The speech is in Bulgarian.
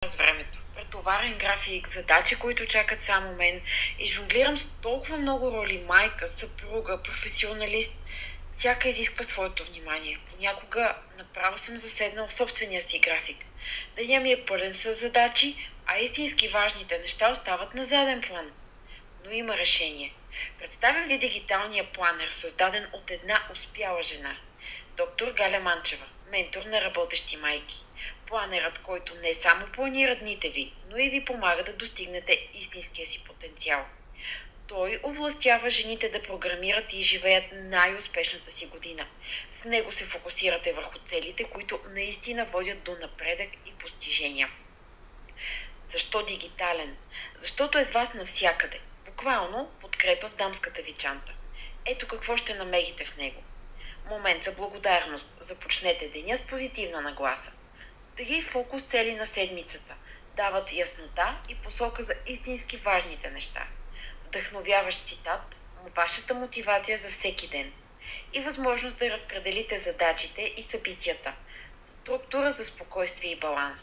с времето. Претоварен график, задачи, които чакат само мен и жонглирам с толкова много роли – майка, съпруга, професионалист. Всяка изисква своето внимание. Понякога направо съм заседнал в собствения си график. Деня ми е пълен с задачи, а истински важните неща остават на заден план. Но има решение. Представям ви дигиталния планер, създаден от една успяла жена. Доктор Галя Манчева, ментор на работещи майки. Планерът, който не само планира дните ви, но и ви помага да достигнете истинския си потенциал. Той овластява жените да програмират и живеят най-успешната си година. С него се фокусирате върху целите, които наистина водят до напредък и постижения. Защо дигитален? Защото е с вас навсякъде. Буквално подкрепа в дамската ви чанта. Ето какво ще намерите в него. Момент за благодарност. Започнете деня с позитивна нагласа. 3 фокус цели на седмицата. Дават яснота и посока за истински важните неща. Вдъхновяващ цитат, вашата мотивация за всеки ден. И възможност да разпределите задачите и събитията. Структура за спокойствие и баланс.